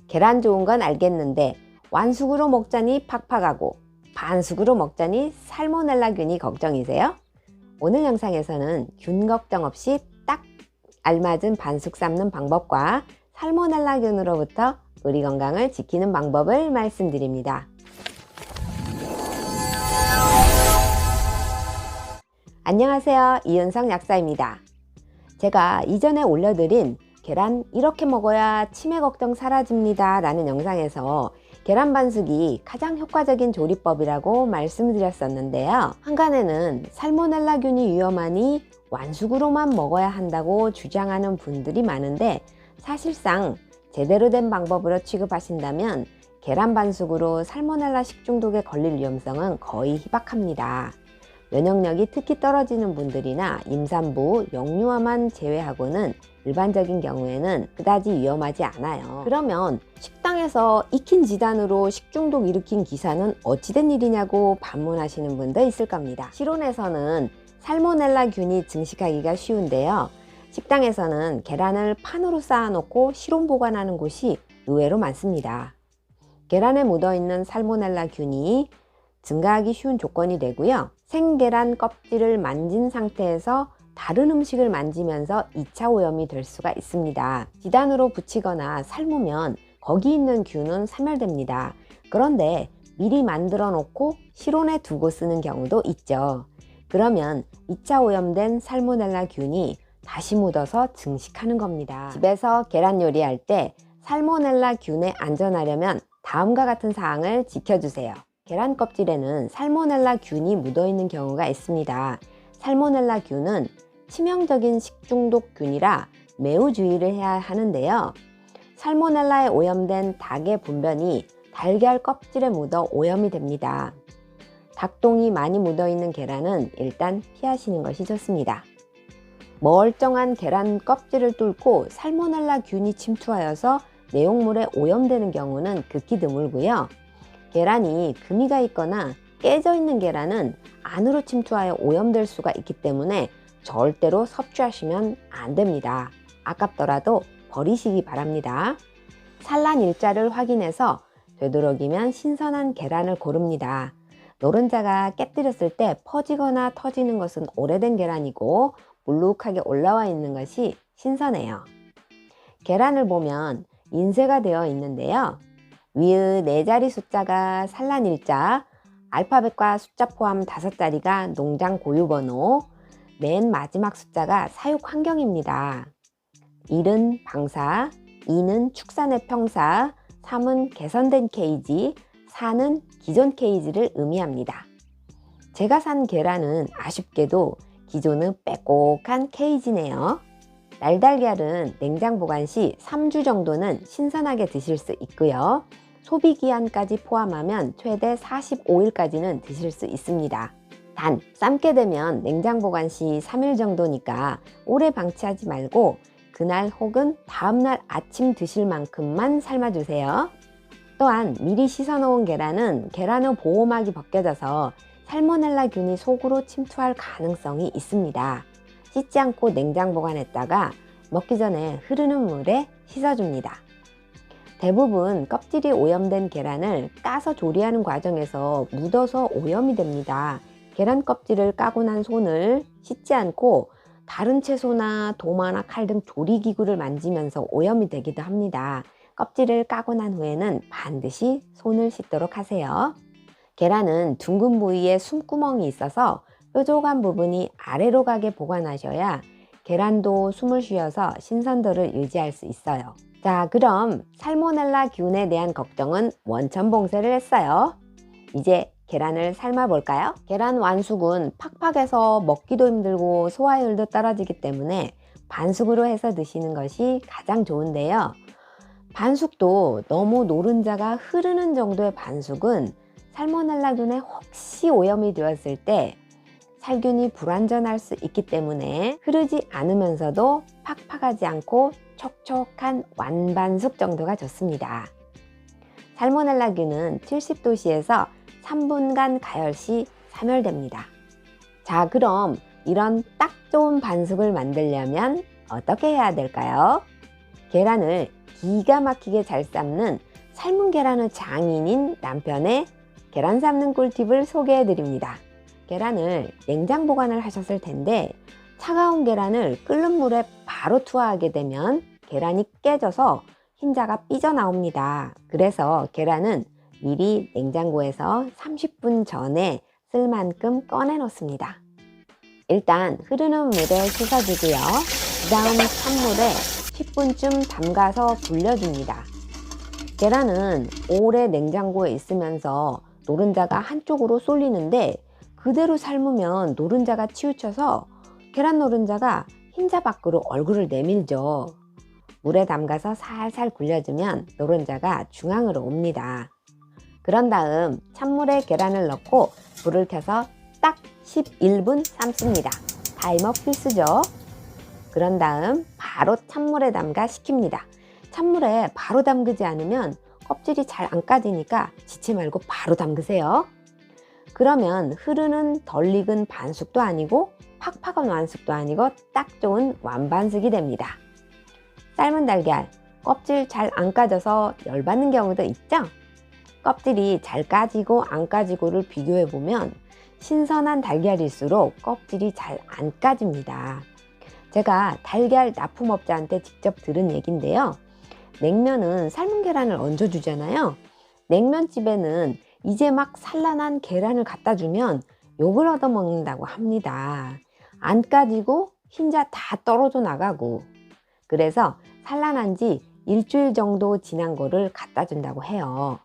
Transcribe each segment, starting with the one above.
계란 좋은 건 알겠는데 완숙으로 먹자니 팍팍하고 반숙으로 먹자니 살모넬라균이 걱정이세요? 오늘 영상에서는 균 걱정 없이 딱 알맞은 반숙 삶는 방법과 살모넬라균으로부터 우리 건강을 지키는 방법을 말씀드립니다. 안녕하세요, 이은성 약사입니다. 제가 이전에 올려드린 계란 이렇게 먹어야 치매 걱정 사라집니다 라는 영상에서 계란 반숙이 가장 효과적인 조리법이라고 말씀드렸었는데요. 한간에는 살모넬라균이 위험하니 완숙으로만 먹어야 한다고 주장하는 분들이 많은데, 사실상 제대로 된 방법으로 취급하신다면 계란 반숙으로 살모넬라 식중독에 걸릴 위험성은 거의 희박합니다. 면역력이 특히 떨어지는 분들이나 임산부, 영유아만 제외하고는 일반적인 경우에는 그다지 위험하지 않아요. 그러면 식당에서 익힌 지단으로 식중독 일으킨 기사는 어찌된 일이냐고 반문하시는 분도 있을 겁니다. 실온에서는 살모넬라균이 증식하기가 쉬운데요. 식당에서는 계란을 판으로 쌓아놓고 실온 보관하는 곳이 의외로 많습니다. 계란에 묻어있는 살모넬라균이 증가하기 쉬운 조건이 되고요. 생계란 껍질을 만진 상태에서 다른 음식을 만지면서 2차 오염이 될 수가 있습니다. 지단으로 붙이거나 삶으면 거기 있는 균은 사멸됩니다. 그런데 미리 만들어 놓고 실온에 두고 쓰는 경우도 있죠. 그러면 2차 오염된 살모넬라 균이 다시 묻어서 증식하는 겁니다. 집에서 계란 요리할 때 살모넬라 균에 안전하려면 다음과 같은 사항을 지켜주세요. 계란 껍질에는 살모넬라 균이 묻어있는 경우가 있습니다. 살모넬라 균은 치명적인 식중독 균이라 매우 주의를 해야 하는데요. 살모넬라에 오염된 닭의 분변이 달걀 껍질에 묻어 오염이 됩니다. 닭똥이 많이 묻어있는 계란은 일단 피하시는 것이 좋습니다. 멀쩡한 계란 껍질을 뚫고 살모넬라 균이 침투하여서 내용물에 오염되는 경우는 극히 드물고요. 계란이 금이가 있거나 깨져 있는 계란은 안으로 침투하여 오염될 수가 있기 때문에 절대로 섭취하시면 안 됩니다. 아깝더라도 버리시기 바랍니다. 산란 일자를 확인해서 되도록이면 신선한 계란을 고릅니다. 노른자가 깨뜨렸을 때 퍼지거나 터지는 것은 오래된 계란이고 물룩하게 올라와 있는 것이 신선해요. 계란을 보면 인쇄가 되어 있는데요. 위의 4자리 숫자가 산란일자, 알파벳과 숫자 포함 5자리가 농장 고유번호, 맨 마지막 숫자가 사육 환경입니다. 1은 방사, 2는 축산의 평사, 3은 개선된 케이지, 4는 기존 케이지를 의미합니다. 제가 산 계란은 아쉽게도 기존은 빼곡한 케이지네요. 날달걀은 냉장 보관 시 3주 정도는 신선하게 드실 수 있고요. 소비기한까지 포함하면 최대 45일까지는 드실 수 있습니다. 단, 삶게 되면 냉장 보관 시 3일 정도니까 오래 방치하지 말고 그날 혹은 다음날 아침 드실 만큼만 삶아주세요. 또한 미리 씻어놓은 계란은 계란 후 보호막이 벗겨져서 살모넬라 균이 속으로 침투할 가능성이 있습니다. 씻지 않고 냉장 보관했다가 먹기 전에 흐르는 물에 씻어줍니다. 대부분 껍질이 오염된 계란을 까서 조리하는 과정에서 묻어서 오염이 됩니다. 계란 껍질을 까고 난 손을 씻지 않고 다른 채소나 도마나 칼 등 조리기구를 만지면서 오염이 되기도 합니다. 껍질을 까고 난 후에는 반드시 손을 씻도록 하세요. 계란은 둥근 부위에 숨구멍이 있어서 뾰족한 부분이 아래로 가게 보관하셔야 계란도 숨을 쉬어서 신선도를 유지할 수 있어요. 자, 그럼 살모넬라 균에 대한 걱정은 원천봉쇄를 했어요. 이제 계란을 삶아 볼까요? 계란 완숙은 팍팍해서 먹기도 힘들고 소화율도 떨어지기 때문에 반숙으로 해서 드시는 것이 가장 좋은데요. 반숙도 너무 노른자가 흐르는 정도의 반숙은 살모넬라 균에 혹시 오염이 되었을 때 살균이 불완전할 수 있기 때문에 흐르지 않으면서도 팍팍하지 않고 촉촉한 완반숙 정도가 좋습니다. 살모넬라균은 70도씨에서 3분간 가열 시 사멸됩니다. 자, 그럼 이런 딱 좋은 반숙을 만들려면 어떻게 해야 될까요? 계란을 기가 막히게 잘 삶는 삶은 계란의 장인인 남편의 계란 삶는 꿀팁을 소개해 드립니다. 계란을 냉장 보관을 하셨을 텐데 차가운 계란을 끓는 물에 바로 투하하게 되면 계란이 깨져서 흰자가 삐져나옵니다. 그래서 계란은 미리 냉장고에서 30분 전에 쓸 만큼 꺼내 놓습니다. 일단 흐르는 물에 씻어주고요. 그 다음 찬물에 10분쯤 담가서 불려줍니다. 계란은 오래 냉장고에 있으면서 노른자가 한쪽으로 쏠리는데 그대로 삶으면 노른자가 치우쳐서 계란 노른자가 흰자 밖으로 얼굴을 내밀죠. 물에 담가서 살살 굴려주면 노른자가 중앙으로 옵니다. 그런 다음 찬물에 계란을 넣고 불을 켜서 딱 11분 삶습니다. 타이머 필수죠. 그런 다음 바로 찬물에 담가 식힙니다. 찬물에 바로 담그지 않으면 껍질이 잘 안 까지니까 지치 말고 바로 담그세요. 그러면 흐르는 덜 익은 반숙도 아니고 팍팍한 완숙도 아니고 딱 좋은 완반숙이 됩니다. 삶은 달걀, 껍질 잘 안 까져서 열받는 경우도 있죠? 껍질이 잘 까지고 안 까지고를 비교해 보면 신선한 달걀일수록 껍질이 잘 안 까집니다. 제가 달걀 납품업자한테 직접 들은 얘기인데요. 냉면은 삶은 계란을 얹어주잖아요. 냉면집에는 이제 막 산란한 계란을 갖다 주면 욕을 얻어먹는다고 합니다. 안 까지고 흰자 다 떨어져 나가고. 그래서 산란한 지 일주일 정도 지난 거를 갖다 준다고 해요.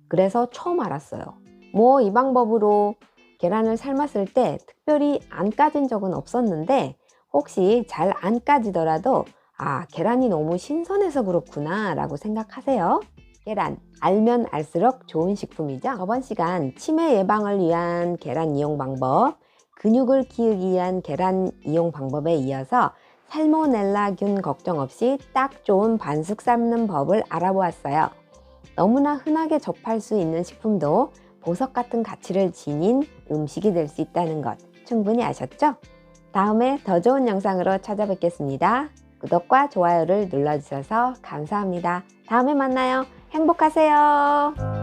그래서 처음 알았어요. 뭐 이 방법으로 계란을 삶았을 때 특별히 안 까진 적은 없었는데 혹시 잘 안 까지더라도 계란이 너무 신선해서 그렇구나 라고 생각하세요. 계란, 알면 알수록 좋은 식품이죠. 저번 시간 치매 예방을 위한 계란 이용 방법, 근육을 키우기 위한 계란 이용 방법에 이어서 살모넬라균 걱정 없이 딱 좋은 반숙 삶는 법을 알아보았어요. 너무나 흔하게 접할 수 있는 식품도 보석 같은 가치를 지닌 음식이 될 수 있다는 것 충분히 아셨죠? 다음에 더 좋은 영상으로 찾아뵙겠습니다. 구독과 좋아요를 눌러주셔서 감사합니다. 다음에 만나요. 행복하세요.